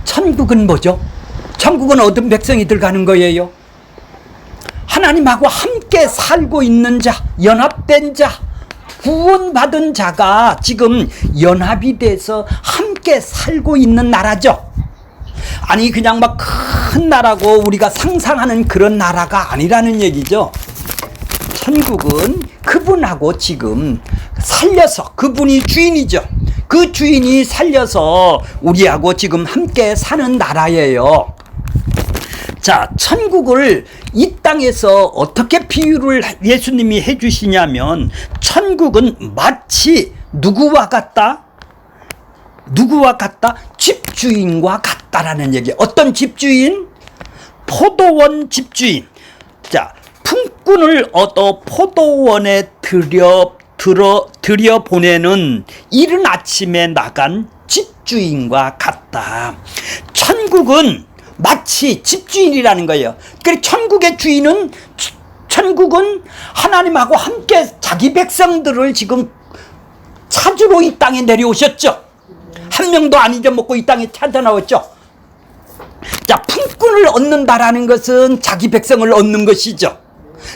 천국은 뭐죠? 천국은 어떤 백성이 들어가는 거예요? 하나님하고 함께 살고 있는 자, 연합된 자, 구원받은 자가 지금 연합이 돼서 함께 살고 있는 나라죠. 아니 그냥 막 큰 나라고 우리가 상상하는 그런 나라가 아니라는 얘기죠. 천국은 그분하고 지금 살려서, 그분이 주인이죠. 그 주인이 살려서 우리하고 지금 함께 사는 나라예요. 자, 천국을 이 땅에서 어떻게 비유를 예수님이 해주시냐면, 천국은 마치 누구와 같다? 누구와 같다? 집주인과 같다라는 얘기. 어떤 집주인? 포도원 집주인. 자, 품꾼을 얻어 포도원에 들여보내는 이른 아침에 나간 집주인과 같다. 천국은 마치 집주인이라는 거예요. 그래서 천국은 하나님하고 함께 자기 백성들을 지금 찾으러 이 땅에 내려오셨죠. 한 명도 안 잊어먹고 이 땅에 찾아 나왔죠. 자, 품꾼을 얻는다라는 것은 자기 백성을 얻는 것이죠.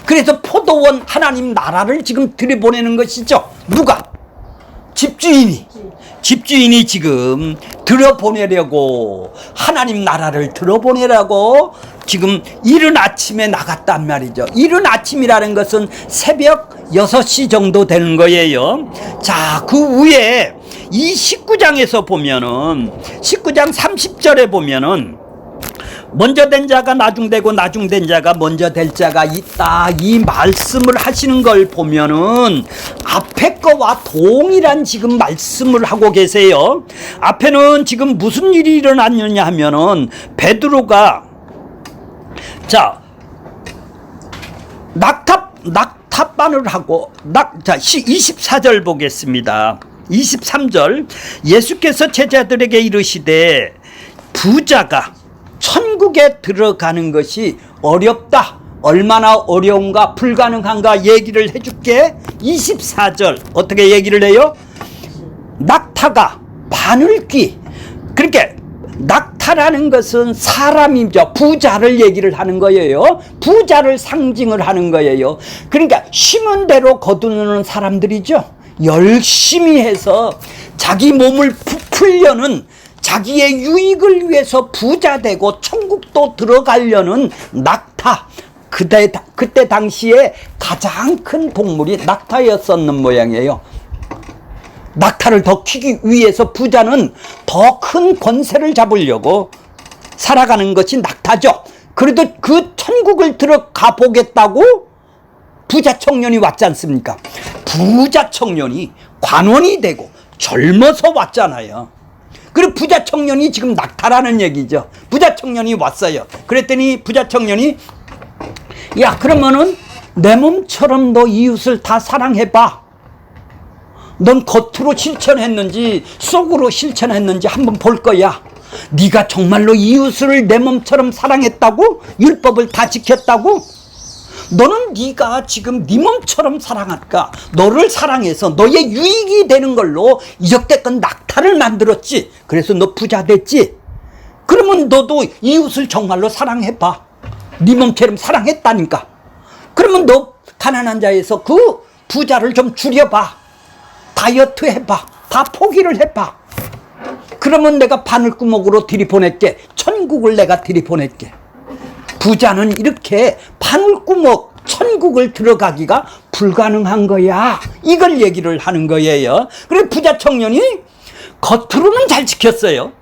그래서 포도원 하나님 나라를 지금 들여보내는 것이죠. 누가? 집주인이 지금 들어보내려고, 하나님 나라를 들어보내려고 지금 이른 아침에 나갔단 말이죠. 이른 아침이라는 것은 새벽 6시 정도 되는 거예요. 자, 그 위에 이 19장에서 보면은, 19장 30절에 보면은, 먼저 된 자가 나중되고 나중된 자가 먼저 될 자가 있다, 이 말씀을 하시는 걸 보면은 앞에 거와 동일한 지금 말씀을 하고 계세요. 앞에는 지금 무슨 일이 일어났느냐 하면은 베드로가 자 낙타반을 하고 자 24절 보겠습니다. 23절 예수께서 제자들에게 이르시되 부자가 천국에 들어가는 것이 어렵다. 얼마나 어려운가, 불가능한가 얘기를 해줄게. 24절 어떻게 얘기를 해요? 낙타가 바늘귀. 그러니까 낙타라는 것은 사람이죠. 부자를 얘기를 하는 거예요. 부자를 상징을 하는 거예요. 그러니까 심은 대로 거두는 사람들이죠. 열심히 해서 자기 몸을 부풀려는, 자기의 유익을 위해서 부자 되고 천국도 들어가려는 낙타. 그때 당시에 가장 큰 동물이 낙타였었는 모양이에요. 낙타를 더 키기 위해서 부자는 더 큰 권세를 잡으려고 살아가는 것이 낙타죠. 그래도 그 천국을 들어가 보겠다고 부자 청년이 왔지 않습니까? 부자 청년이 관원이 되고 젊어서 왔잖아요. 그리고 부자 청년이 지금 낙타라는 얘기죠. 부자 청년이 왔어요. 그랬더니 부자 청년이, 야, 그러면은 내 몸처럼 너 이웃을 다 사랑해봐. 넌 겉으로 실천했는지 속으로 실천했는지 한번 볼 거야. 네가 정말로 이웃을 내 몸처럼 사랑했다고? 율법을 다 지켰다고? 너는 네가 지금 네 몸처럼 사랑할까? 너를 사랑해서 너의 유익이 되는 걸로 이적대껏 낙타를 만들었지. 그래서 너 부자 됐지. 그러면 너도 이웃을 정말로 사랑해봐. 네 몸처럼 사랑했다니까. 그러면 너 가난한 자에서 그 부자를 좀 줄여봐. 다이어트 해봐. 다 포기를 해봐. 그러면 내가 바늘구멍으로 들이보낼게. 천국을 내가 들이보낼게. 부자는 이렇게 바늘구멍 천국을 들어가기가 불가능한 거야. 이걸 얘기를 하는 거예요. 그래서 부자 청년이 겉으로는 잘 지켰어요.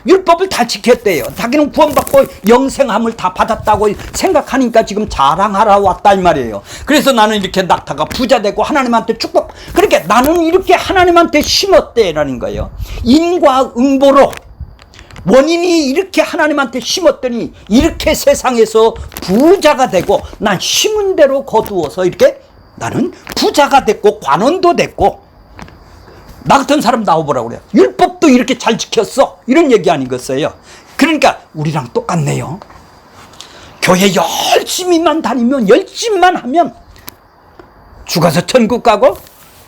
율법을 다 지켰대요. 자기는 구원받고 영생함을 다 받았다고 생각하니까 지금 자랑하러 왔다 이 말이에요. 그래서 나는 이렇게 낙타가 부자 되고 하나님한테 축복, 그러니까 나는 이렇게 하나님한테 심었대라는 거예요. 인과응보로 원인이 이렇게 하나님한테 심었더니 이렇게 세상에서 부자가 되고, 난 심은 대로 거두어서 이렇게 나는 부자가 됐고 관원도 됐고. 나 같은 사람 나와보라고 그래요. 율법도 이렇게 잘 지켰어, 이런 얘기 아니겠어요? 그러니까 우리랑 똑같네요. 교회 열심히만 다니면, 열심히만 하면 죽어서 천국 가고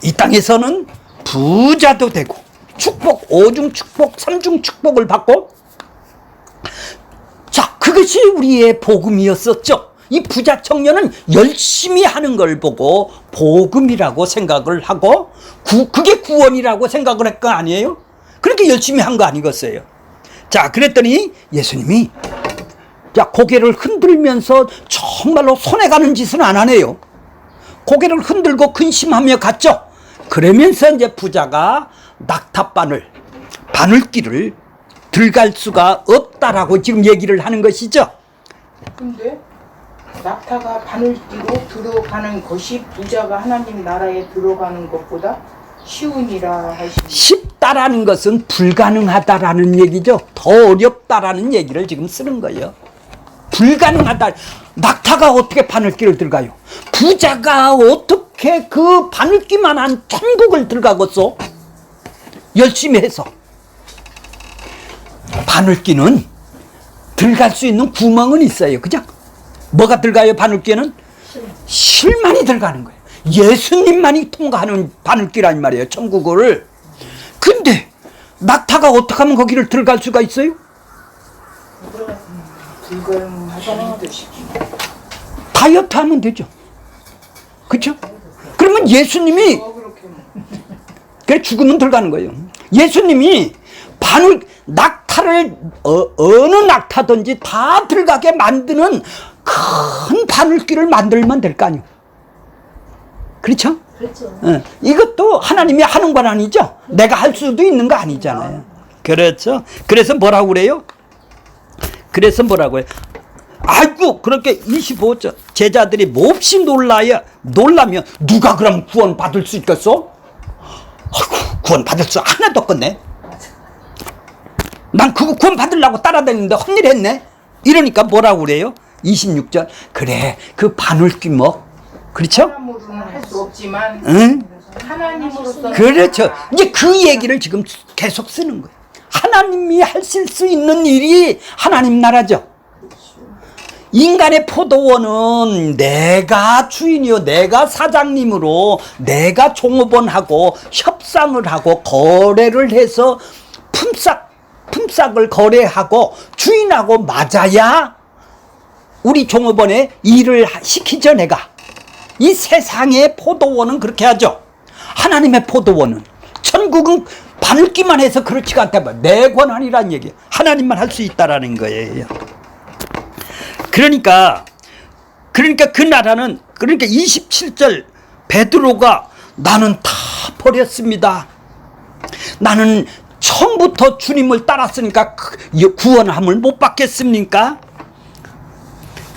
이 땅에서는 부자도 되고 축복, 오중 축복, 삼중 축복을 받고, 자, 그것이 우리의 복음이었었죠. 이 부자 청년은 열심히 하는 걸 보고 복음이라고 생각을 하고 그게 구원이라고 생각을 할 거 아니에요? 그렇게 열심히 한 거 아니겠어요? 자, 그랬더니 예수님이 자, 고개를 흔들면서 정말로 손해 가는 짓은 안 하네요. 고개를 흔들고 근심하며 갔죠. 그러면서 이제 부자가 바늘길을 들어갈 수가 없다라고 지금 얘기를 하는 것이죠. 근데 낙타가 바늘기로 들어가는 것이 부자가 하나님 나라에 들어가는 것보다 쉬우니라 하시니. 쉽다라는 것은 불가능하다라는 얘기죠. 더 어렵다라는 얘기를 지금 쓰는 거예요. 불가능하다. 낙타가 어떻게 바늘길을 들어가요? 부자가 어떻게 그 바늘기만한 천국을 들어가겠어? 열심히 해서. 바늘기는 들어갈 수 있는 구멍은 있어요. 그죠? 뭐가 들어가요? 바늘기에는? 실만이 들어가는 거예요. 예수님만이 통과하는 바늘기란 말이에요. 천국을. 근데 낙타가 어떻게 하면 거기를 들어갈 수가 있어요? 불가능하다는 뜻이. 다이어트 하면 되죠. 그렇죠? 그러면 예수님이 그래 죽으면 들어가는 거예요. 예수님이 낙타를 어느 낙타든지 다 들어가게 만드는 큰 바늘길을 만들면 될 거 아니에요. 그렇죠? 그렇죠. 이것도 하나님이 하는 건 아니죠. 내가 할 수도 있는 거 아니잖아요. 그렇죠. 그래서 뭐라고 그래요? 그래서 뭐라고 해요? 아이고, 그렇게 25절 제자들이 몹시 놀라면 누가 그럼 구원 받을 수 있겠어? 아이고, 구원 받을 수 하나도 없겠네. 난 그거 구원 받으려고 따라다니는데 헛일했네. 이러니까 뭐라고 그래요? 26절. 그래, 그 바늘귀목. 그렇죠? 사람으로는 할 수 없지만 응? 하나님으로서는. 그렇죠. 이제 그 얘기를 지금 계속 쓰는 거예요. 하나님이 하실 수 있는 일이 하나님 나라죠. 인간의 포도원은 내가 주인이요, 내가 사장님으로 내가 종업원하고 협상을 하고 거래를 해서 품삯을 거래하고 주인하고 맞아야 우리 종업원의 일을 시키죠. 내가 이 세상의 포도원은 그렇게 하죠. 하나님의 포도원은, 천국은 바늘기만 해서 그렇지가 않다. 내 권한이란 얘기예요. 하나님만 할 수 있다라는 거예요. 그러니까 그 나라는, 그러니까 27절 베드로가 나는 다 버렸습니다. 나는 처음부터 주님을 따랐으니까 구원함을 못 받겠습니까?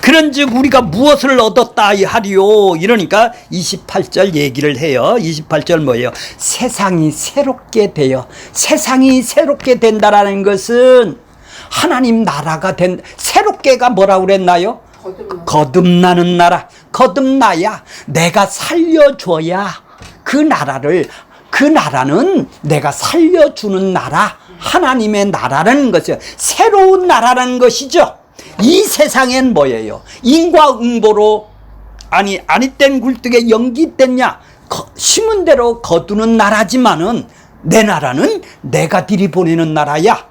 그런즉 우리가 무엇을 얻었다 하리요? 이러니까 28절 얘기를 해요. 28절 뭐예요? 세상이 새롭게 된다라는 것은 하나님 나라가 새롭게가 뭐라고 그랬나요? 거듭나는 나라. 거듭나야 내가 살려줘야 그 나라는 내가 살려주는 나라, 하나님의 나라라는 것이요. 새로운 나라라는 것이죠. 이 세상엔 뭐예요? 인과응보로 아니 땐 굴뚝에 연기 뗐냐 심은 대로 거두는 나라지만은 내 나라는 내가 들이보내는 나라야.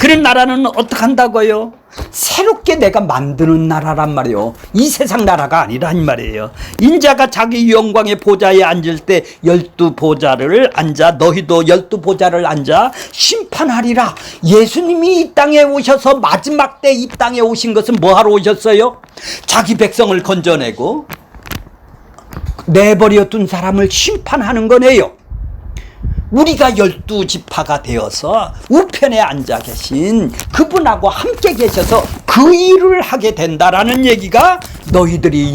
그런 나라는 어떻게 한다고요? 새롭게 내가 만드는 나라란 말이에요. 이 세상 나라가 아니란 말이에요. 인자가 자기 영광의 보좌에 앉을 때 12보좌를 앉아 너희도 12보좌를 앉아 심판하리라. 예수님이 이 땅에 오셔서 마지막 때 이 땅에 오신 것은 뭐하러 오셨어요? 자기 백성을 건져내고 내버려 둔 사람을 심판하는 거네요. 우리가 12지파가 되어서 우편에 앉아 계신 그분하고 함께 계셔서 그 일을 하게 된다라는 얘기가, 너희들이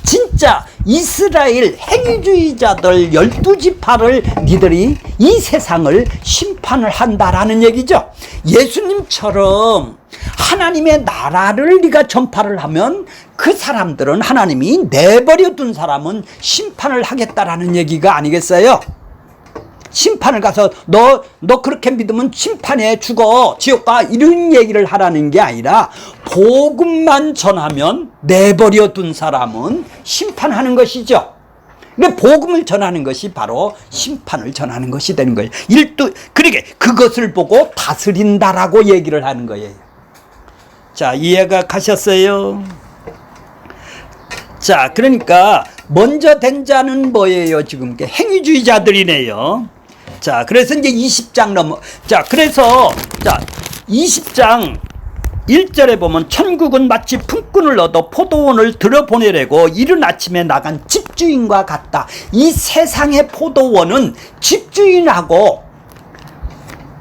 진짜 이스라엘 행위주의자들 12지파를 니들이 이 세상을 심판을 한다라는 얘기죠. 예수님처럼 하나님의 나라를 네가 전파를 하면 그 사람들은, 하나님이 내버려 둔 사람은 심판을 하겠다라는 얘기가 아니겠어요? 심판을 가서 너 그렇게 믿으면 심판해 죽어 지옥 가 이런 얘기를 하라는 게 아니라, 복음만 전하면 내버려 둔 사람은 심판하는 것이죠. 근데 복음을 전하는 것이 바로 심판을 전하는 것이 되는 거예요. 그러게 그것을 보고 다스린다라고 얘기를 하는 거예요. 자, 이해가 가셨어요? 자, 그러니까 먼저 된 자는 뭐예요? 지금 행위주의자들이네요. 자, 그래서 이제 20장 자, 그래서 20장 1절에 보면 천국은 마치 품꾼을 얻어 포도원을 들여보내려고 이른 아침에 나간 집주인과 같다. 이 세상의 포도원은 집주인하고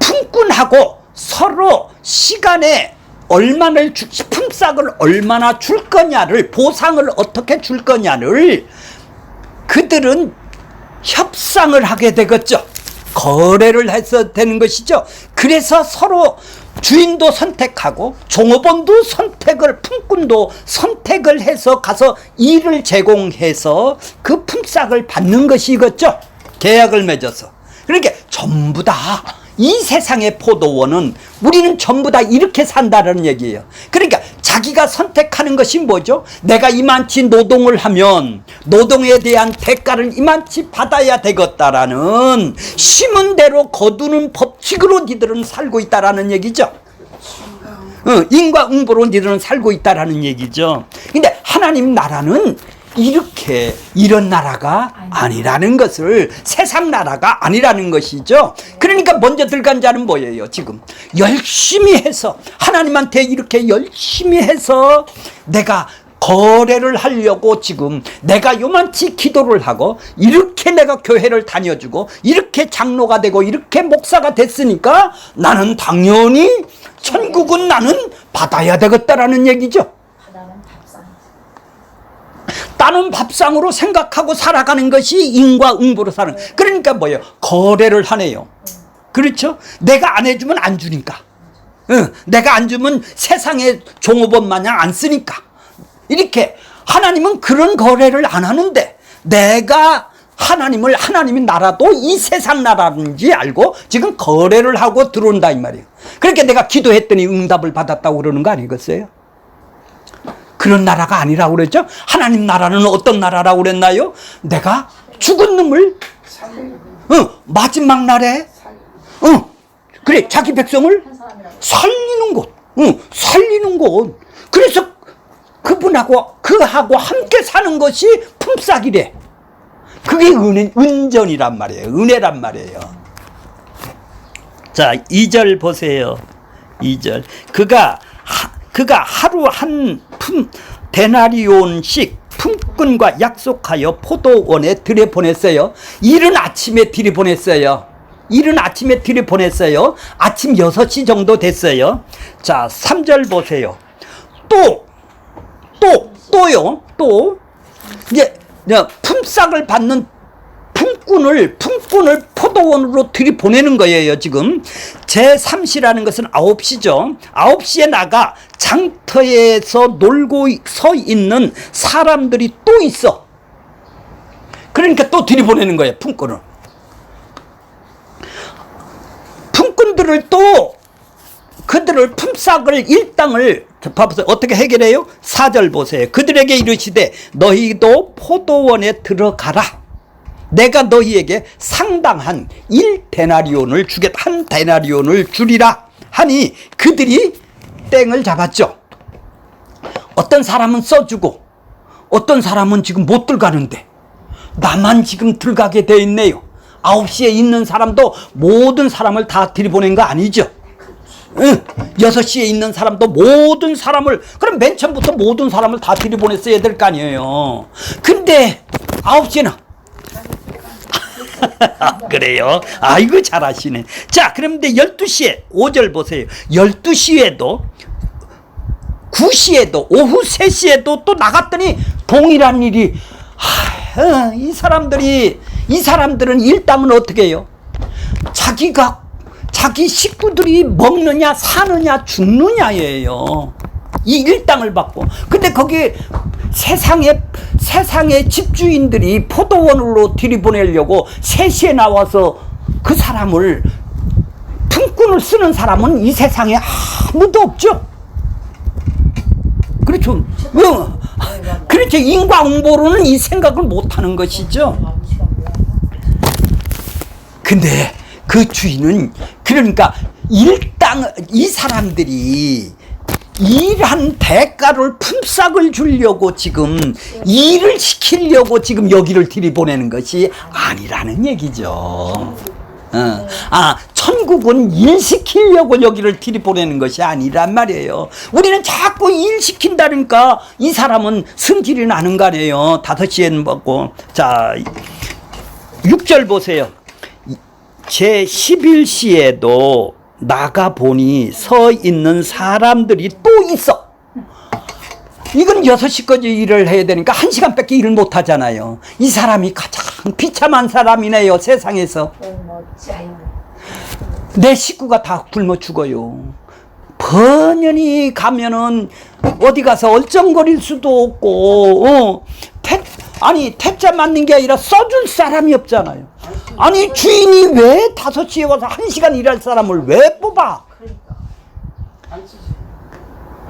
품꾼하고 서로 시간에 얼마를 품삯을 얼마나 줄 거냐를, 보상을 어떻게 줄 거냐를 그들은 협상을 하게 되겠죠. 거래를 해서 되는 것이죠. 그래서 서로 주인도 선택하고 종업원도 품꾼도 선택을 해서 가서 일을 제공해서 그 품삯을 받는 것이겠죠. 계약을 맺어서. 그러니까 전부 다 이 세상의 포도원은 우리는 전부 다 이렇게 산다는 얘기예요. 그러니까 자기가 선택하는 것이 뭐죠? 내가 이만치 노동을 하면 노동에 대한 대가를 이만치 받아야 되겠다라는 심은 대로 거두는 법칙으로 니들은 살고 있다라는 얘기죠. 인과응보로 니들은 살고 있다라는 얘기죠. 근데 하나님 나라는 이런 나라가 아니라는 것을, 세상 나라가 아니라는 것이죠. 그러니까 먼저 들어간 자는 뭐예요? 지금 열심히 해서 하나님한테 이렇게 열심히 해서 내가 거래를 하려고 지금 내가 요만치 기도를 하고 이렇게 내가 교회를 다녀주고 이렇게 장로가 되고 이렇게 목사가 됐으니까 나는 당연히 천국은 나는 받아야 되겠다라는 얘기죠. 따는 밥상으로 생각하고 살아가는 것이 인과응보로 사는. 그러니까 뭐예요? 거래를 하네요. 그렇죠? 내가 안 해주면 안 주니까. 내가 안 주면 세상의 종업원 마냥 안 쓰니까. 이렇게 하나님은 그런 거래를 안 하는데 내가 하나님의 나라도 이 세상 나라인지 알고 지금 거래를 하고 들어온다 이 말이에요. 그러니까 내가 기도했더니 응답을 받았다고 그러는 거 아니겠어요? 그런 나라가 아니라고 그랬죠? 하나님 나라는 어떤 나라라고 그랬나요? 내가 죽은 놈을 마지막 날에 그래 자기 백성을 살리는 곳, 살리는 곳. 그래서 그하고 함께 사는 것이 품삯이래. 그게 은전이란 말이에요. 은혜란 말이에요. 자, 2절 보세요. 2절. 그가 하루 한 데나리온씩 품꾼과 약속하여 포도원에 들여보냈어요. 이른 아침에 들여보냈어요. 아침 6시 정도 됐어요. 자, 3절 보세요. 또요. 이제 품삯을 받는 품꾼을 포도원으로 들이보내는 거예요. 지금 제3시라는 것은 9시죠. 9시에 나가 장터에서 놀고 서 있는 사람들이 또 있어. 그러니까 또 들이보내는 거예요. 품꾼들을 또 그들을 품삯을 일당을 봐보세요. 어떻게 해결해요? 4절 보세요. 그들에게 이르시되 너희도 포도원에 들어가라. 내가 너희에게 상당한 1데나리온을 주겠다. 한 데나리온을 주리라 하니 그들이 땡을 잡았죠. 어떤 사람은 써주고 어떤 사람은 지금 못 들어가는데 나만 지금 들어가게 돼 있네요. 9시에 있는 사람도 모든 사람을 다 들이보낸 거 아니죠. 6시에 있는 사람도 모든 사람을, 그럼 맨 처음부터 모든 사람을 다 들이보냈어야 될 거 아니에요. 근데 9시에는 그래요. 아이고 잘하시네. 자, 그런데 12시에 5절 보세요. 12시에도 9시에도 오후 3시에도 또 나갔더니 동일한 일이. 이 사람들은 일당은 어떻게 해요? 자기 식구들이 먹느냐 사느냐 죽느냐예요. 이 일당을 받고. 근데 거기 세상의 집주인들이 포도원으로 들이보내려고 3시에 나와서 그 사람을, 품꾼을 쓰는 사람은 이 세상에 아무도 없죠. 그렇죠. 그렇죠. 인과응보로는 이 생각을 못하는 것이죠. 근데 그 주인은 그러니까 일당 이 사람들이 일한 대가를 품삯을 주려고 지금 일을 시키려고 지금 여기를 들이보내는 것이 아니라는 얘기죠. 천국은 일 시키려고 여기를 들이보내는 것이 아니란 말이에요. 우리는 자꾸 일 시킨다니까 이 사람은 성질이 나는 거 아니에요. 5시에는 먹고. 자, 6절 보세요. 제 11시에도 나가보니 서 있는 사람들이 또 있어. 이건 6시까지 일을 해야 되니까 1시간밖에 일을 못 하잖아요. 이 사람이 가장 비참한 사람이네요, 세상에서. 내 식구가 다 굶어 죽어요. 번연히 가면은 어디 가서 얼쩡거릴 수도 없고, 택자 맞는 게 아니라 써줄 사람이 없잖아요. 아니, 주인이 왜 5시에 와서 1시간 일할 사람을 왜 뽑아?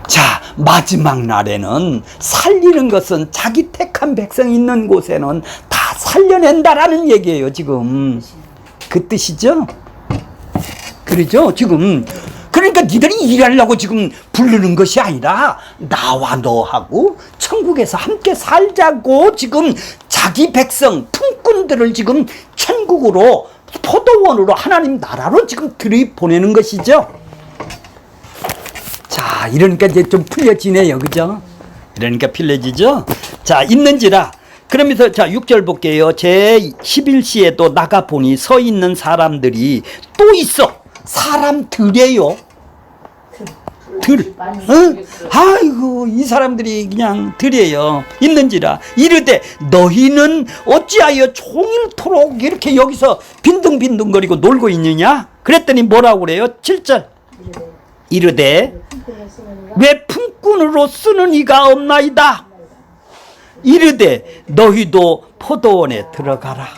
자, 마지막 날에는 살리는 것은 자기 택한 백성이 있는 곳에는 다 살려낸다라는 얘기예요, 지금. 그 뜻이죠? 그러죠, 지금. 그러니까 니들이 일하려고 지금 부르는 것이 아니라 나와 너하고 천국에서 함께 살자고 지금 자기 백성, 품꾼들을 지금 천국으로 포도원으로 하나님 나라로 지금 들이보내는 것이죠. 자, 이러니까 이제 좀 풀려지네요, 그죠? 이러니까 풀려지죠? 자, 있는지라. 그러면서 자, 6절 볼게요. 제 11시에도 나가보니 서 있는 사람들이 또 있어. 사람들이에요. 응? 아이고, 이 사람들이 그냥 들이에요. 있는지라 이르되 너희는 어찌하여 종일토록 이렇게 여기서 빈둥빈둥거리고 놀고 있느냐? 그랬더니 뭐라고 그래요? 7절 이르되 왜 품꾼으로 쓰는 이가 없나이다. 이르되 너희도 포도원에 들어가라.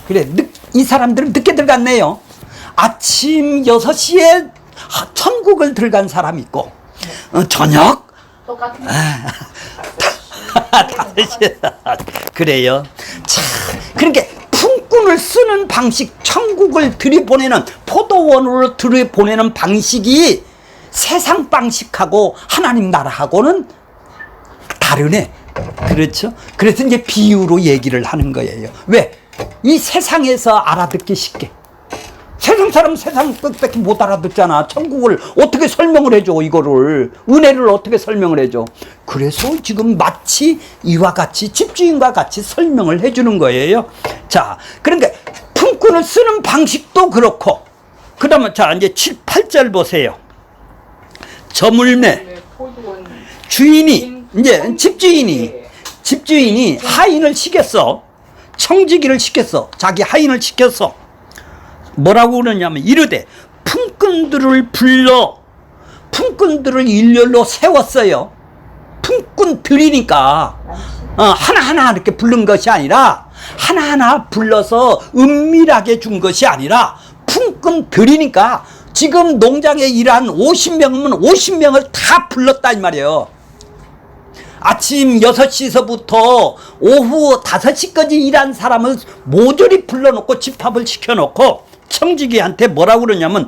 그래, 이 사람들은 늦게 들어갔네요. 아침 6시에 천국을 들어간 사람 있고, 저녁 똑같은 그래요. 자, 그러니까 품꾼을 쓰는 방식, 천국을 들이보내는 포도원으로 들이보내는 방식이 세상 방식하고 하나님 나라하고는 다르네. 그렇죠? 그래서 이제 비유로 얘기를 하는 거예요. 왜? 이 세상에서 알아듣기 쉽게. 세상 사람 세상 끝밖에 못 알아듣잖아. 천국을 어떻게 설명을 해줘, 이거를. 은혜를 어떻게 설명을 해줘. 그래서 지금 마치 이와 같이 집주인과 같이 설명을 해주는 거예요. 자, 그러니까 품꾼을 쓰는 방식도 그렇고, 그 다음에 자, 이제 7, 8절 보세요. 저물매 주인이, 이제 집주인이 하인을 시켰어. 청지기를 시켰어. 자기 하인을 시켰어. 뭐라고 그러냐면 이르되 품꾼들을 불러 품꾼들을 일렬로 세웠어요. 품꾼들이니까 하나하나 이렇게 부른 것이 아니라 하나하나 불러서 은밀하게 준 것이 아니라 품꾼들이니까 지금 농장에 일한 50명이면 50명을 다 불렀다 이 말이에요. 아침 6시서부터 오후 5시까지 일한 사람을 모조리 불러놓고 집합을 시켜놓고 청지기한테 뭐라고 그러냐면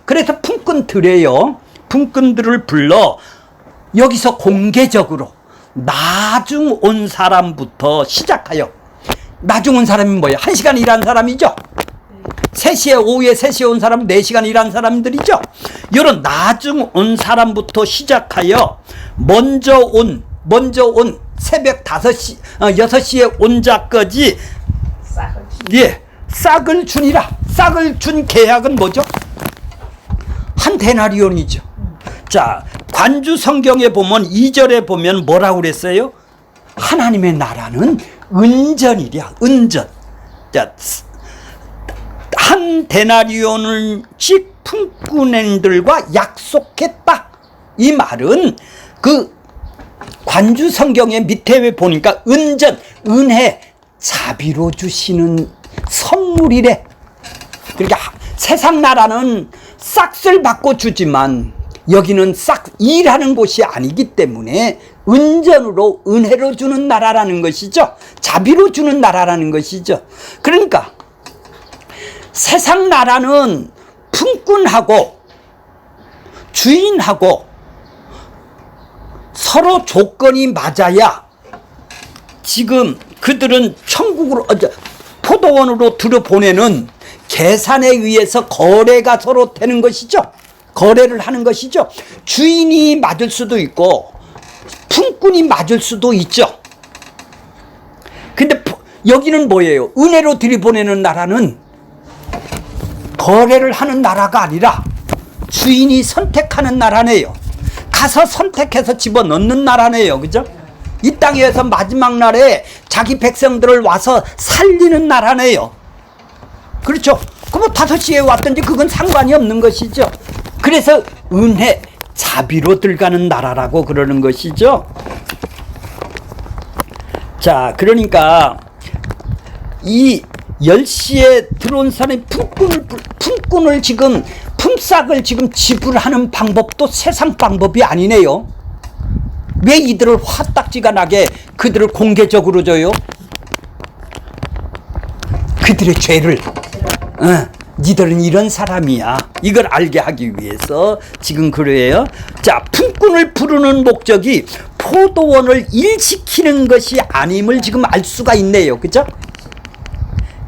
그래서 품꾼들이에요. 품꾼들을 불러 여기서 공개적으로 나중 온 사람부터 시작하여. 나중 온 사람이 뭐예요? 1시간 일한 사람이죠. 3시에 오후에 3시에 온 사람은 4시간 일한 사람들이죠. 이런 나중 온 사람부터 시작하여 먼저 온 새벽 6시에 온 자까지 싹을 주니라. 싹을 준 계약은 뭐죠? 한 데나리온이죠. 자, 관주 성경에 보면 2절에 보면 뭐라고 그랬어요? 하나님의 나라는 은전이랴. 은전. 자, 한 데나리온을 씩 품꾼들과 약속했다. 이 말은 그 관주 성경의 밑에 보니까 은전, 은혜, 자비로 주시는 선물이래. 그러니까 세상 나라는 싹을 받고 주지만 여기는 싹 일하는 곳이 아니기 때문에 은전으로 은혜로 주는 나라라는 것이죠. 자비로 주는 나라라는 것이죠. 그러니까 세상 나라는 품꾼하고 주인하고 서로 조건이 맞아야 지금 그들은 천국으로 포도원으로 들여보내는 계산에 의해서 거래가 서로 되는 것이죠. 거래를 하는 것이죠. 주인이 맞을 수도 있고 품꾼이 맞을 수도 있죠. 근데 여기는 뭐예요? 은혜로 들여보내는 나라는 거래를 하는 나라가 아니라 주인이 선택하는 나라네요. 가서 선택해서 집어넣는 나라네요. 그죠? 이 땅에서 마지막 날에 자기 백성들을 와서 살리는 나라네요. 그렇죠? 그럼 5시에 왔든지 그건 상관이 없는 것이죠. 그래서 은혜, 자비로 들어가는 나라라고 그러는 것이죠. 자, 그러니까 이 10시에 들어온 사람이 품꾼을 지금 품삯을 지금 지불하는 방법도 세상 방법이 아니네요. 왜 이들을 화딱지가 나게 그들을 공개적으로 줘요? 그들의 죄를 니들은 이런 사람이야 이걸 알게 하기 위해서 지금 그래요. 자, 품꾼을 부르는 목적이 포도원을 일시키는 것이 아님을 지금 알 수가 있네요. 그죠?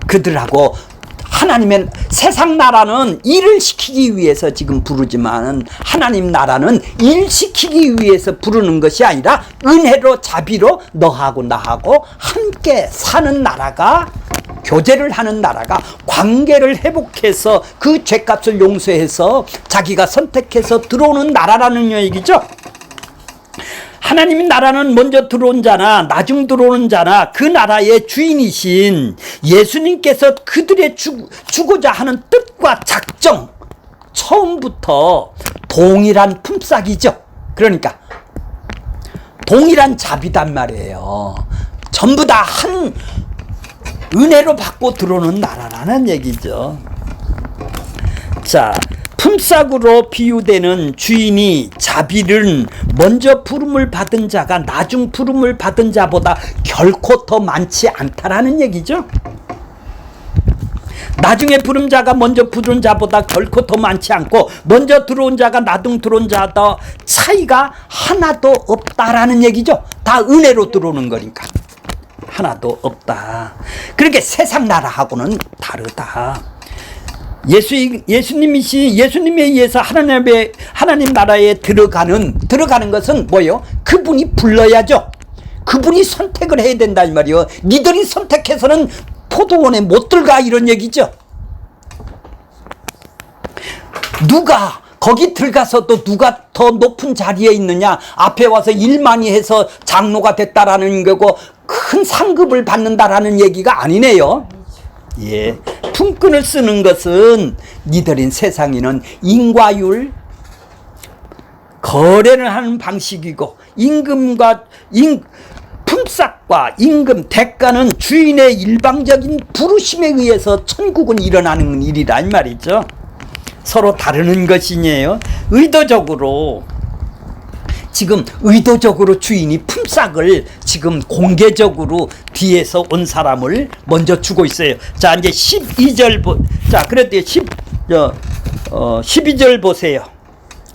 그들하고 하나님의 세상 나라는 일을 시키기 위해서 지금 부르지만 하나님 나라는 일 시키기 위해서 부르는 것이 아니라 은혜로 자비로 너하고 나하고 함께 사는 나라가, 교제를 하는 나라가, 관계를 회복해서 그 죄값을 용서해서 자기가 선택해서 들어오는 나라라는 얘기죠. 하나님의 나라는 먼저 들어온 자나 나중 들어오는 자나 그 나라의 주인이신 예수님께서 그들의 주고자 하는 뜻과 작정, 처음부터 동일한 품삯이죠. 그러니까 동일한 자비단 말이에요. 전부 다 한 은혜로 받고 들어오는 나라라는 얘기죠. 자, 품삯으로 비유되는 주인이 자비는 먼저 부름을 받은 자가 나중 부름을 받은 자보다 결코 더 많지 않다라는 얘기죠. 나중에 부른 자가 먼저 부른 자보다 결코 더 많지 않고 먼저 들어온 자가 나중 들어온 자보다 차이가 하나도 없다라는 얘기죠. 다 은혜로 들어오는 거니까 하나도 없다. 그렇게 세상 나라하고는 다르다. 예수님에 의해서 하나님 나라에 들어가는 것은 뭐예요? 그분이 불러야죠. 그분이 선택을 해야 된다 이 말이요. 니들이 선택해서는 포도원에 못 들어가 이런 얘기죠. 누가 거기 들어가서도 누가 더 높은 자리에 있느냐, 앞에 와서 일 많이 해서 장로가 됐다라는 거고 큰 상급을 받는다라는 얘기가 아니네요. 예, 품꾼을 쓰는 것은 니들인 세상에는 인과율 거래를 하는 방식이고 품삯과 임금 대가는 주인의 일방적인 부르심에 의해서 천국은 일어나는 일이란 말이죠. 서로 다르는 것이네요. 의도적으로 주인이 품삯을 지금 공개적으로 뒤에서 온 사람을 먼저 주고 있어요. 자, 이제 12절 자, 그래도 12절 보세요.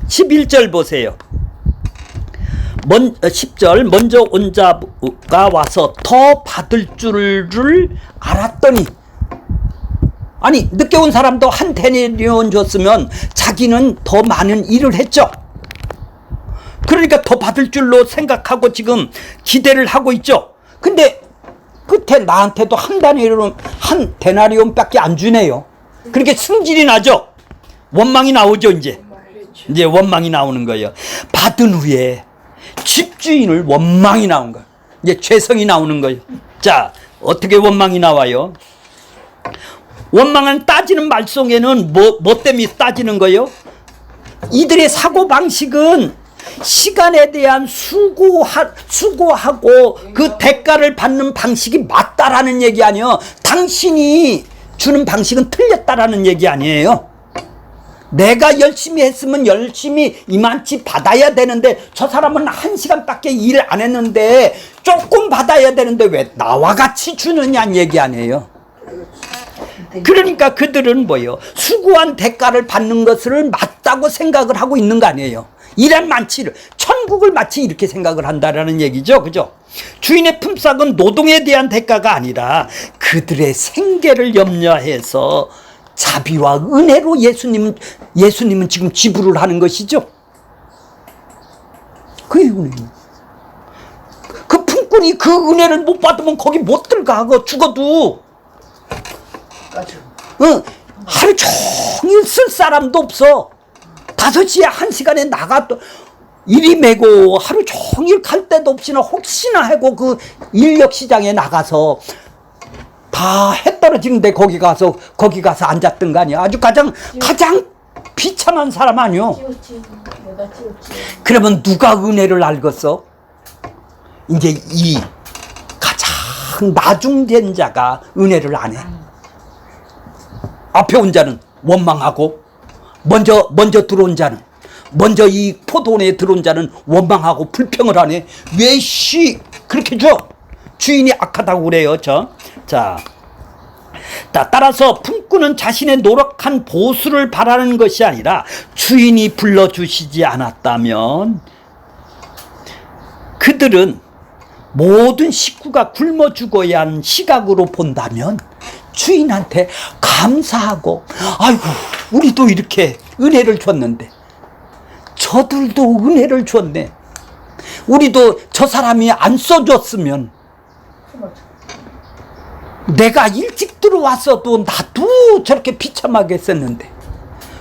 11절 보세요. 10절 먼저 온 자가 와서 더 받을 줄을 알았더니, 아니 늦게 온 사람도 한 데나리온 줬으면 자기는 더 많은 일을 했죠. 그러니까 더 받을 줄로 생각하고 지금 기대를 하고 있죠. 근데 끝에 나한테도 한 데나리온밖에 안 주네요. 그렇게 승질이 나죠. 원망이 나오죠. 이제 원망이 나오는 거예요. 받은 후에 집주인을 원망이 나온 거예요. 이제 죄성이 나오는 거예요. 자, 어떻게 원망이 나와요? 원망은 따지는 말송에는 뭐 때문에 따지는 거예요? 이들의 사고방식은 시간에 대한 수고하고 그 대가를 받는 방식이 맞다라는 얘기 아니에요. 당신이 주는 방식은 틀렸다라는 얘기 아니에요. 내가 열심히 했으면 열심히 이만치 받아야 되는데 저 사람은 1시간밖에 일 안 했는데 조금 받아야 되는데 왜 나와 같이 주느냐는 얘기 아니에요. 그러니까 그들은 뭐예요? 수고한 대가를 받는 것을 맞다고 생각을 하고 있는 거 아니에요. 일한 만치를, 천국을 마치 이렇게 생각을 한다라는 얘기죠. 그죠? 주인의 품삯은 노동에 대한 대가가 아니라 그들의 생계를 염려해서 자비와 은혜로 예수님은 지금 지불을 하는 것이죠. 그 은혜. 그 품꾼이 그 은혜를 못 받으면 거기 못 들어가. 죽어도. 하루 종일 쓸 사람도 없어. 5시에 1시간에 나가도 일이 메고 하루 종일 갈 데도 없이나 혹시나 하고 그 인력시장에 나가서 다 해 떨어지는데 거기 가서 앉았던 거 아니야. 아주 가장 비참한 사람 아니요. 그러면 누가 은혜를 알겠어? 이제 이 가장 나중된 자가 은혜를 안 해. 앞에 온 자는 원망하고 먼저 들어온 자는 먼저 이 포도원에 들어온 자는 원망하고 불평을 하네. 왜 그렇게 줘? 주인이 악하다고 그래요. 자, 따라서 품꾼은 자신의 노력한 보수를 바라는 것이 아니라 주인이 불러주시지 않았다면 그들은 모든 식구가 굶어 죽어야 하는 시각으로 본다면 주인한테 감사하고 아이고 우리도 이렇게 은혜를 줬는데 저들도 은혜를 줬네. 우리도 저 사람이 안 써줬으면 내가 일찍 들어왔어도 나도 저렇게 비참하게 썼는데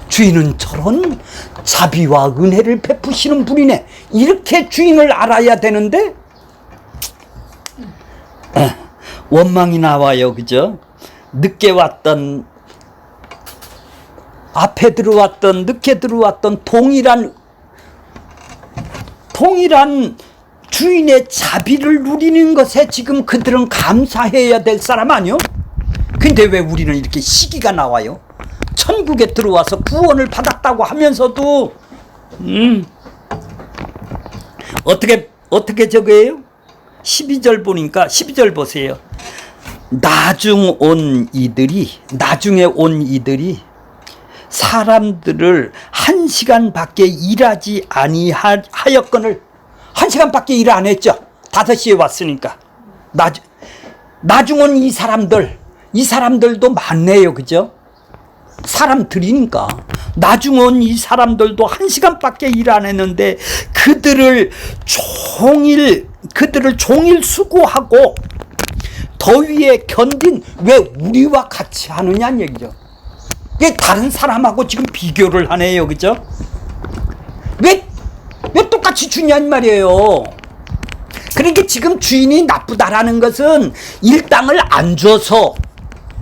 주인은 저런 자비와 은혜를 베푸시는 분이네. 이렇게 주인을 알아야 되는데 원망이 나와요. 그죠? 늦게 왔던 앞에 들어왔던 늦게 들어왔던 동일한 주인의 자비를 누리는 것에 지금 그들은 감사해야 될 사람 아니요? 근데 왜 우리는 이렇게 시기가 나와요? 천국에 들어와서 구원을 받았다고 하면서도 어떻게 적어요? 12절 보니까 12절 보세요. 나중에 온 이들이 사람들을 1시간밖에 일하지 아니하였거늘. 1시간밖에 일 안 했죠. 5시에 왔으니까. 나중 온 이 사람들도 많네요. 그죠? 사람들이니까. 나중 온 이 사람들도 1시간밖에 일 안 했는데 그들을 종일 수고하고 더위에 견딘 왜 우리와 같이 하느냐는 얘기죠. 왜 다른 사람하고 지금 비교를 하네요. 그죠? 왜 똑같이 주냐는 말이에요. 그러니까 지금 주인이 나쁘다라는 것은 일당을 안 줘서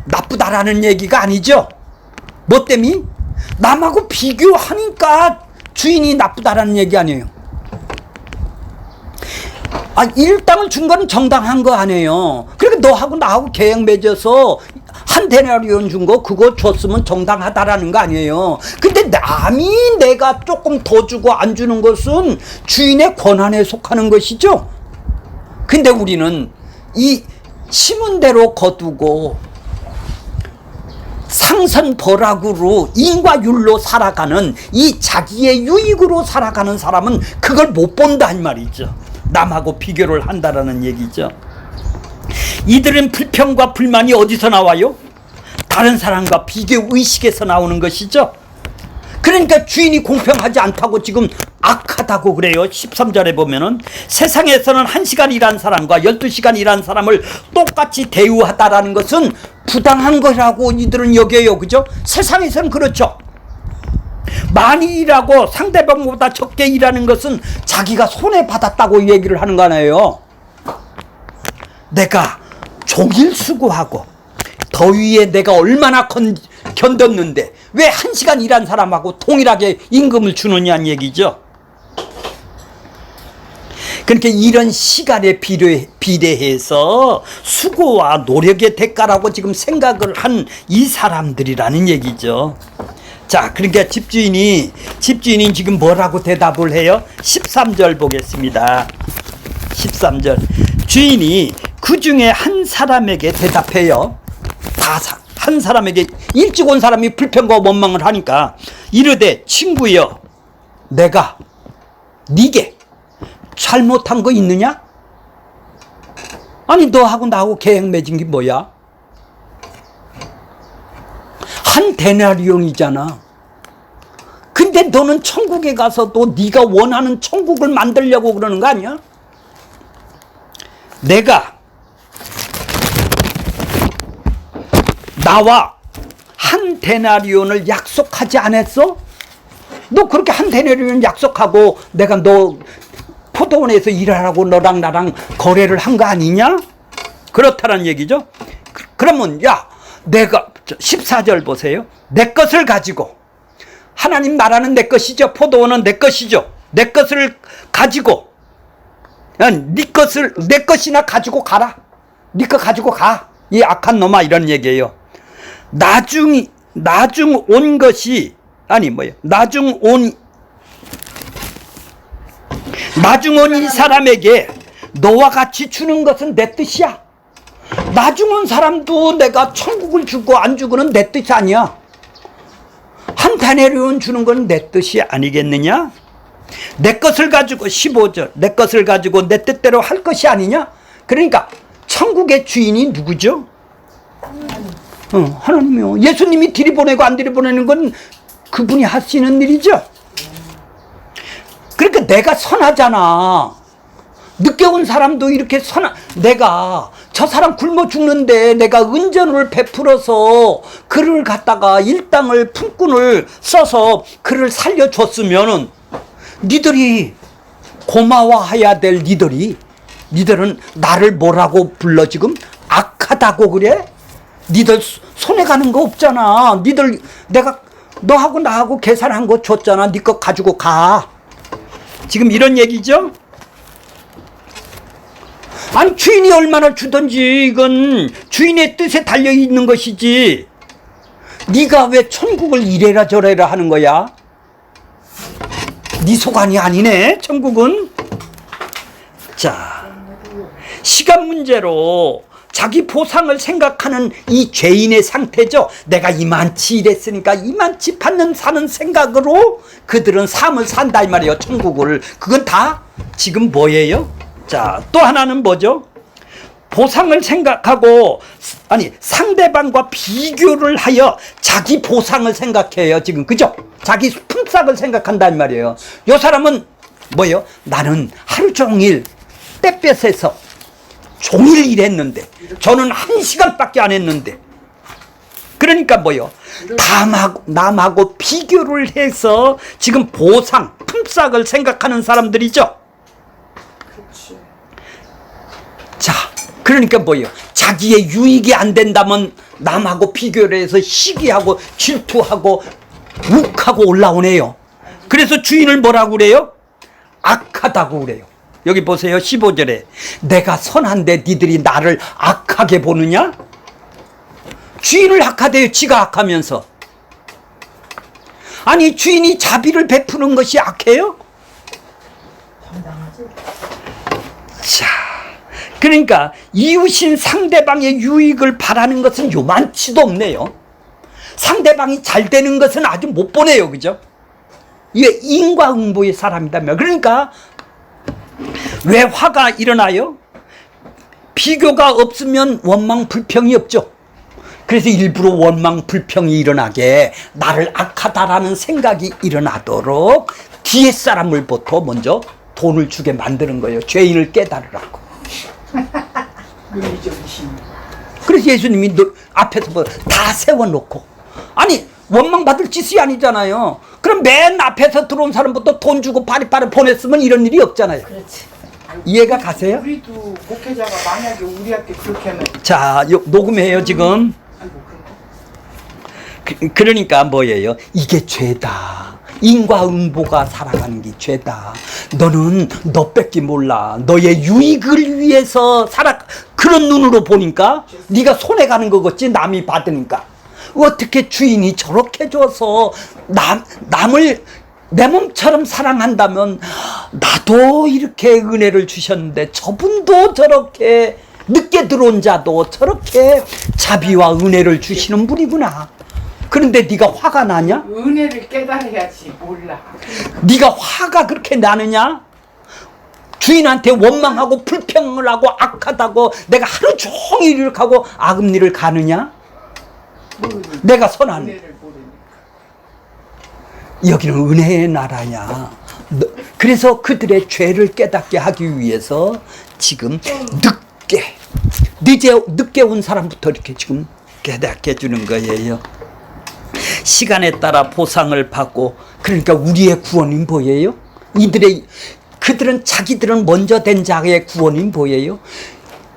나쁘다라는 얘기가 아니죠. 뭐 때문에? 남하고 비교하니까 주인이 나쁘다라는 얘기 아니에요. 일당을 준 거는 정당한 거 아니에요. 그러니까 너하고 나하고 계약 맺어서 한 데나리온 준 거 그거 줬으면 정당하다라는 거 아니에요. 근데 남이 내가 조금 더 주고 안 주는 것은 주인의 권한에 속하는 것이죠. 근데 우리는 이 심은 대로 거두고 상선벌악으로 인과율로 살아가는 이 자기의 유익으로 살아가는 사람은 그걸 못 본다 이 말이죠. 남하고 비교를 한다라는 얘기죠. 이들은 불평과 불만이 어디서 나와요? 다른 사람과 비교 의식에서 나오는 것이죠. 그러니까 주인이 공평하지 않다고 지금 악하다고 그래요. 13절에 보면은 세상에서는 1시간 일한 사람과 12시간 일한 사람을 똑같이 대우하다라는 것은 부당한 거라고 이들은 여겨요. 그죠? 세상에서는 그렇죠. 많이 일하고 상대방보다 적게 일하는 것은 자기가 손해받았다고 얘기를 하는 거 아니에요. 내가 종일 수고하고 더위에 내가 얼마나 견뎠는데 왜 1시간 일한 사람하고 동일하게 임금을 주느냐는 얘기죠. 그러니까 이런 시간에 비례해서 수고와 노력의 대가라고 지금 생각을 한 이 사람들이라는 얘기죠. 자, 그러니까 집주인이 지금 뭐라고 대답을 해요? 13절 보겠습니다. 13절. 주인이 그 중에 한 사람에게 대답해요. 한 사람에게 일찍 온 사람이 불평과 원망을 하니까 이르되 친구여, 내가 네게 잘못한 거 있느냐? 아니 너하고 나하고 계약 맺은 게 뭐야? 한 데나리온이잖아. 근데 너는 천국에 가서도 네가 원하는 천국을 만들려고 그러는 거 아니야? 내가 나와 한 데나리온을 약속하지 않았어? 너 그렇게 한 데나리온 약속하고 내가 너 포도원에서 일하라고 너랑 나랑 거래를 한 거 아니냐? 그렇다는 얘기죠. 그러면 야, 내가 14절 보세요. 내 것을 가지고, 하나님 나라는 내 것이죠. 포도원은 내 것이죠. 내 것을 가지고, 네 것을 내 것이나 가지고 가라. 네 것 가지고 가. 이 악한 놈아, 이런 얘기예요. 나중 온 것이 아니 뭐예요? 나중 온 이 사람에게 너와 같이 주는 것은 내 뜻이야. 나중 온 사람도 내가 천국을 주고 안 주고는 내 뜻이 아니야. 한 데나리온 주는 건 내 뜻이 아니겠느냐? 내 것을 가지고 15절 내 것을 가지고 내 뜻대로 할 것이 아니냐? 그러니까 천국의 주인이 누구죠? 하나님이요. 예수님이 들이보내고 안 들이보내는 건 그분이 하시는 일이죠. 그러니까 내가 선하잖아. 늦게 온 사람도 이렇게 내가 저 사람 굶어 죽는데 내가 은전을 베풀어서 그를 갖다가 일당을 품꾼을 써서 그를 살려줬으면은 니들이 고마워해야 될 니들은 나를 뭐라고 불러 지금? 악하다고 그래? 니들 손해 가는 거 없잖아. 니들 내가 너하고 나하고 계산한 거 줬잖아. 니 거 가지고 가. 지금 이런 얘기죠? 아니 주인이 얼마나 주든지 이건 주인의 뜻에 달려있는 것이지, 네가 왜 천국을 이래라 저래라 하는 거야? 네 소관이 아니네 천국은. 자, 시간 문제로 자기 보상을 생각하는 이 죄인의 상태죠. 내가 이만치 일했으니까 이만치 사는 생각으로 그들은 삶을 산다 이 말이에요. 천국을. 그건 다 지금 뭐예요? 자, 또 하나는 뭐죠? 보상을 생각하고 상대방과 비교를 하여 자기 보상을 생각해요 지금. 그죠? 자기 품삯을 생각한단 말이에요. 요 사람은 뭐예요? 나는 하루 종일 떼빼새서 종일 일했는데 저는 1시간밖에 안 했는데. 그러니까 뭐요? 남하고 비교를 해서 지금 보상, 품삯을 생각하는 사람들이죠. 그렇지. 자, 그러니까 뭐요? 자기의 유익이 안 된다면 남하고 비교를 해서 시기하고 질투하고 욱하고 올라오네요. 그래서 주인을 뭐라고 그래요? 악하다고 그래요. 여기 보세요. 15절에 내가 선한데 니들이 나를 악하게 보느냐? 주인을 악하대요. 지가 악하면서. 아니 주인이 자비를 베푸는 것이 악해요? 자, 그러니까 이웃인 상대방의 유익을 바라는 것은 요만치도 없네요. 상대방이 잘 되는 것은 아주 못 보네요. 그죠? 이게 인과응보의 사람이다며. 그러니까 왜 화가 일어나요? 비교가 없으면 원망 불평이 없죠. 그래서 일부러 원망 불평이 일어나게 나를 악하다라는 생각이 일어나도록 뒤에 사람을 보고 먼저 돈을 주게 만드는 거예요. 죄인을 깨달으라고. 그래서 예수님이 앞에서 다 세워놓고, 아니 원망받을 짓이 아니잖아요. 그럼 맨 앞에서 들어온 사람부터 돈 주고 파리파리 보냈으면 이런 일이 없잖아요. 그렇지. 이해가 가세요? 우리도 목회자가 만약에 우리한테 그렇게 하면, 자, 녹음해요 지금. 그러니까 뭐예요? 이게 죄다. 인과응보가 살아가는 게 죄다. 너는 너밖에 몰라. 너의 유익을 위해서 그런 눈으로 보니까 네가 손해가는 거겠지. 남이 받으니까. 어떻게 주인이 저렇게 줘서 남을 내 몸처럼 사랑한다면 나도 이렇게 은혜를 주셨는데 저분도 저렇게 늦게 들어온 자도 저렇게 자비와 은혜를 주시는 분이구나. 그런데 네가 화가 나냐? 은혜를 깨달아야지. 몰라. 네가 화가 그렇게 나느냐? 주인한테 원망하고 불평을 하고 악하다고 내가 하루 종일 이렇게 하고 악음 일을 가느냐? 내가 선한 은혜를 모르니까. 여기는 은혜의 나라야. 그래서 그들의 죄를 깨닫게 하기 위해서 지금 늦게 온 사람부터 이렇게 지금 깨닫게 해주는 거예요. 시간에 따라 보상을 받고, 그러니까 우리의 구원인 뭐예요? 그들은 자기들은 먼저 된 자의 구원인 뭐예요?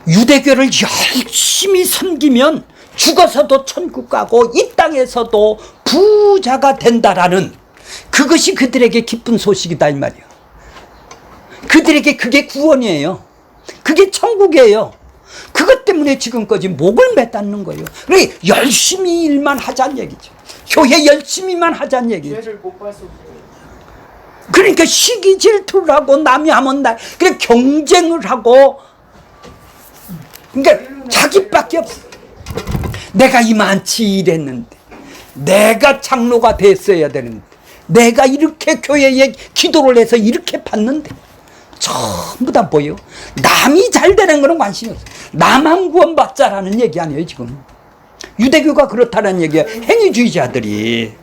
유대교를 열심히 섬기면 죽어서도 천국 가고 이 땅에서도 부자가 된다라는, 그것이 그들에게 기쁜 소식이다 이 말이에요. 그들에게 그게 구원이에요. 그게 천국이에요. 그것 때문에 지금까지 목을 매닫는 거예요. 그래 열심히 일만 하자는 얘기죠. 교회 열심히만 하자는 얘기죠. 죄를 못 봐서 그래요. 그러니까 시기 질투를 하고 남이 하면 그래 경쟁을 하고, 그러니까 자기밖에 없어. 내가 이만치 일했는데, 내가 장로가 됐어야 되는데, 내가 이렇게 교회에 기도를 해서 이렇게 받는데, 전부 다 뭐예요? 남이 잘 되는 거는 관심이 없어. 나만 구원받자라는 얘기 아니에요 지금. 유대교가 그렇다는 얘기야. 행위주의자들이.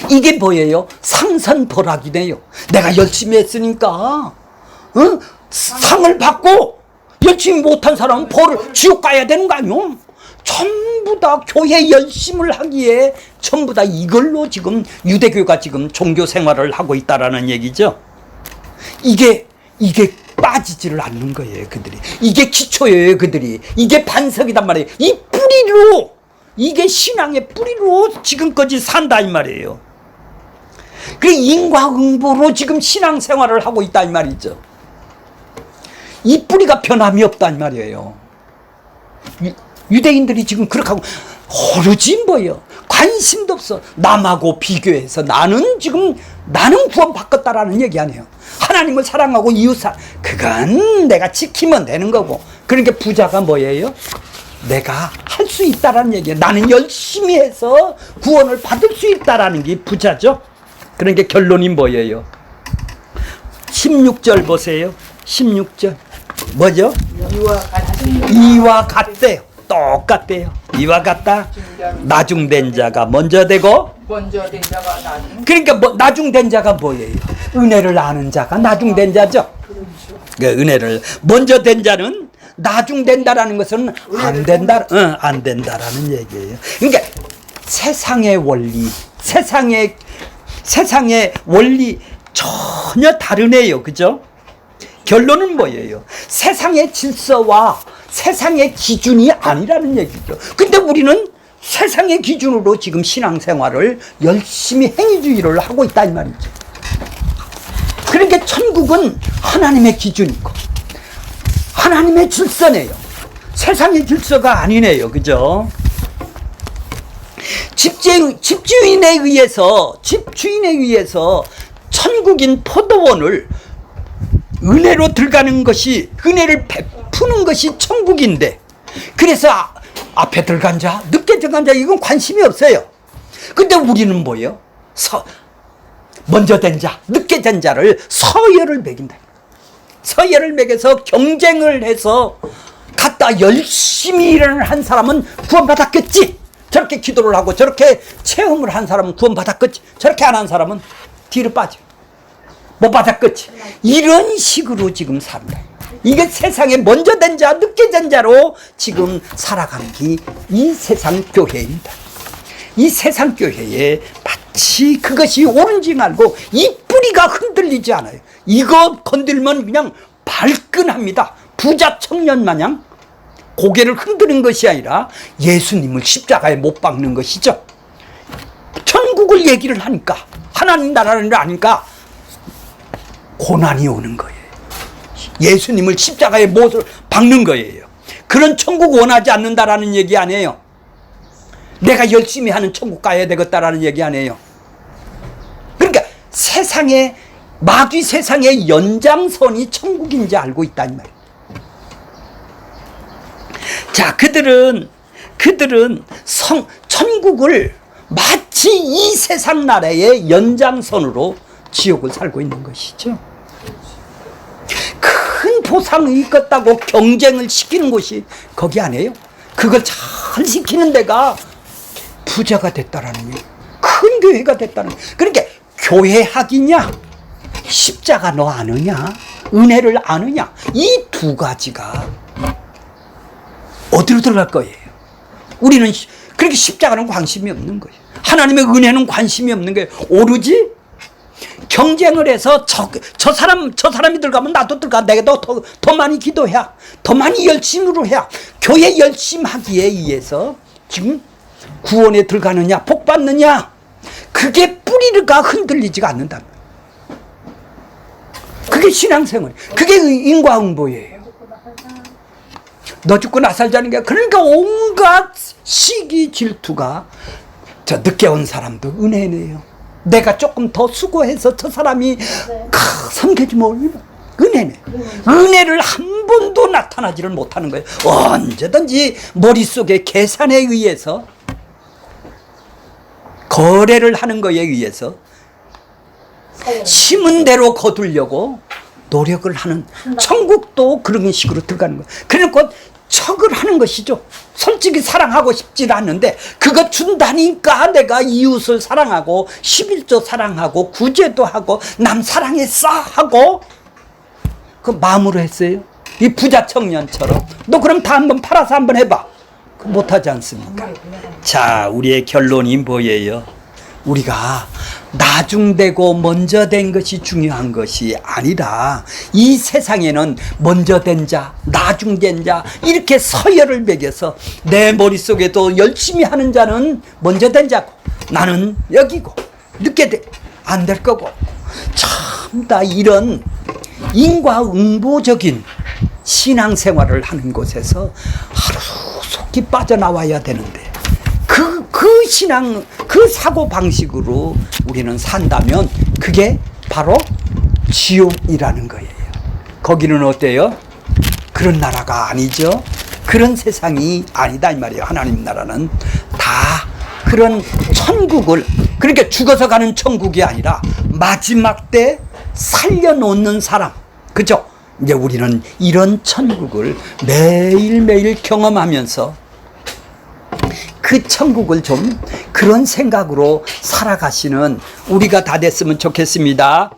이게 뭐예요? 상선벌악이네요. 내가 열심히 했으니까 상을 받고, 열심히 못한 사람은 지옥 가야 되는 거 아니요? 전부 다 교회 열심을 하기에 전부 다 이걸로 지금 유대교가 지금 종교 생활을 하고 있다라는 얘기죠. 이게 빠지지를 않는 거예요 그들이. 이게 기초예요 그들이. 이게 반석이단 말이에요. 이 뿌리로, 이게 신앙의 뿌리로 지금까지 산다 이 말이에요. 그래 인과응보로 지금 신앙생활을 하고 있다 이 말이죠. 이 뿌리가 변함이 없다 이 말이에요. 유대인들이 지금 그렇게 하고 오로지 뭐예요? 관심도 없어. 남하고 비교해서 나는 구원받겠다라는 얘기 아니에요. 하나님을 사랑하고 이웃사, 그건 내가 지키면 되는 거고. 그러니까 부자가 뭐예요? 내가 할 수 있다라는 얘기예요. 나는 열심히 해서 구원을 받을 수 있다라는 게 부자죠. 그러니까 결론이 뭐예요? 16절 보세요. 16절 뭐죠? 이와 같대요. 똑같대요. 이와 같다. 나중된 자가 먼저 되고, 먼저 된 자가 나중. 그러니까 나중된 자가 뭐예요? 은혜를 아는 자가 나중된 자죠. 그 은혜를 먼저 된 자는 나중된다라는 것은 안 된다라는 얘기예요. 그러니까 세상의 원리, 세상의 원리 전혀 다르네요. 그죠? 결론은 뭐예요? 세상의 질서와 세상의 기준이 아니라는 얘기죠. 근데 우리는 세상의 기준으로 지금 신앙생활을 열심히 행위주의를 하고 있다 이 말이죠. 그러니까 천국은 하나님의 기준이고 하나님의 질서네요. 세상의 질서가 아니네요. 그죠? 집주인에 의해서 천국인 포도원을 은혜로 들어가는 것이, 은혜를 베푸는 것이 천국인데, 그래서 앞에 들어간 자, 늦게 들어간 자, 이건 관심이 없어요. 근데 우리는 뭐예요? 먼저 된 자, 늦게 된 자를 서열을 매긴다. 서열을 매겨서 경쟁을 해서 갖다 열심히 일을 한 사람은 구원받았겠지. 저렇게 기도를 하고 저렇게 체험을 한 사람은 구원받았겠지. 저렇게 안 한 사람은 뒤로 빠져. 못 받았겠지. 이런 식으로 지금 산다. 이게 세상에 먼저 된 자, 늦게 된 자로 지금 살아가는 게 이 세상 교회입니다. 이 세상 교회에 마치 그것이 옳은지 알고 이 뿌리가 흔들리지 않아요. 이거 건들면 그냥 발끈합니다. 부자 청년 마냥 고개를 흔드는 것이 아니라 예수님을 십자가에 못 박는 것이죠. 천국을 얘기를 하니까, 하나님 나라를 아니까 고난이 오는 거예요. 예수님을 십자가에 못 박는 거예요. 그런 천국 원하지 않는다라는 얘기 아니에요. 내가 열심히 하는 천국 가야 되겠다라는 얘기 아니에요. 그러니까 세상에 마귀 세상의 연장선이 천국인지 알고 있다는 말이에요. 자, 그들은 천국을 마치 이 세상 나라의 연장선으로 지옥을 살고 있는 것이죠. 큰 보상이 있겠다고 경쟁을 시키는 곳이 거기 아니에요. 그걸 잘 시키는 데가 부자가 됐다라는 거예요. 큰 교회가 됐다는 거예요. 그러니까 교회 학이냐 십자가 너 아느냐 은혜를 아느냐 이 두 가지가 어디로 들어갈 거예요. 우리는 그렇게 십자가는 관심이 없는 거예요. 하나님의 은혜는 관심이 없는 거예요. 오로지 경쟁을 해서 저 사람이 들어가면 나도 들어가. 내가 더 많이 기도해야, 더 많이 열심으로 해야. 교회 열심 하기에 의해서 지금 구원에 들어가느냐 복 받느냐 그게 뿌리가 흔들리지가 않는다. 그게 신앙생활, 그게 인과응보예요. 너 죽고 나 살자는 게. 그러니까 온갖 시기 질투가 저 늦게 온 사람도 은혜네요. 내가 조금 더 수고해서 저 사람이 섬겨주면 얼마나 은혜네. 은혜를 한 번도 나타나지를 못하는 거예요. 언제든지 머릿속에 계산에 의해서 거래를 하는 거에 의해서 심은 대로 거두려고 노력을 하는, 천국도 그런 식으로 들어가는 거예요. 그러니까 척을 하는 것이죠. 솔직히 사랑하고 싶지 않는데 그거 준다니까 내가 이웃을 사랑하고 11조 사랑하고 구제도 하고 남 사랑했어 하고 그 마음으로 했어요. 이 부자 청년처럼. 너 그럼 다 한번 팔아서 한번 해봐. 못하지 않습니까? 자, 우리의 결론이 뭐예요? 우리가 나중되고 먼저 된 것이 중요한 것이 아니라 이 세상에는 먼저 된 자, 나중된 자 이렇게 서열을 매겨서 내 머릿속에도 열심히 하는 자는 먼저 된 자고 나는 여기고 늦게 안 될 거고 참 다 이런 인과응보적인 신앙생활을 하는 곳에서 하루속히 빠져나와야 되는데 그 신앙, 그 사고 방식으로 우리는 산다면 그게 바로 지옥이라는 거예요. 거기는 어때요? 그런 나라가 아니죠. 그런 세상이 아니다 이 말이에요. 하나님 나라는 다 그런 천국을, 그러니까 죽어서 가는 천국이 아니라 마지막 때 살려놓는 사람, 그죠? 이제 우리는 이런 천국을 매일매일 경험하면서 그 천국을 좀 그런 생각으로 살아가시는 우리가 다 됐으면 좋겠습니다.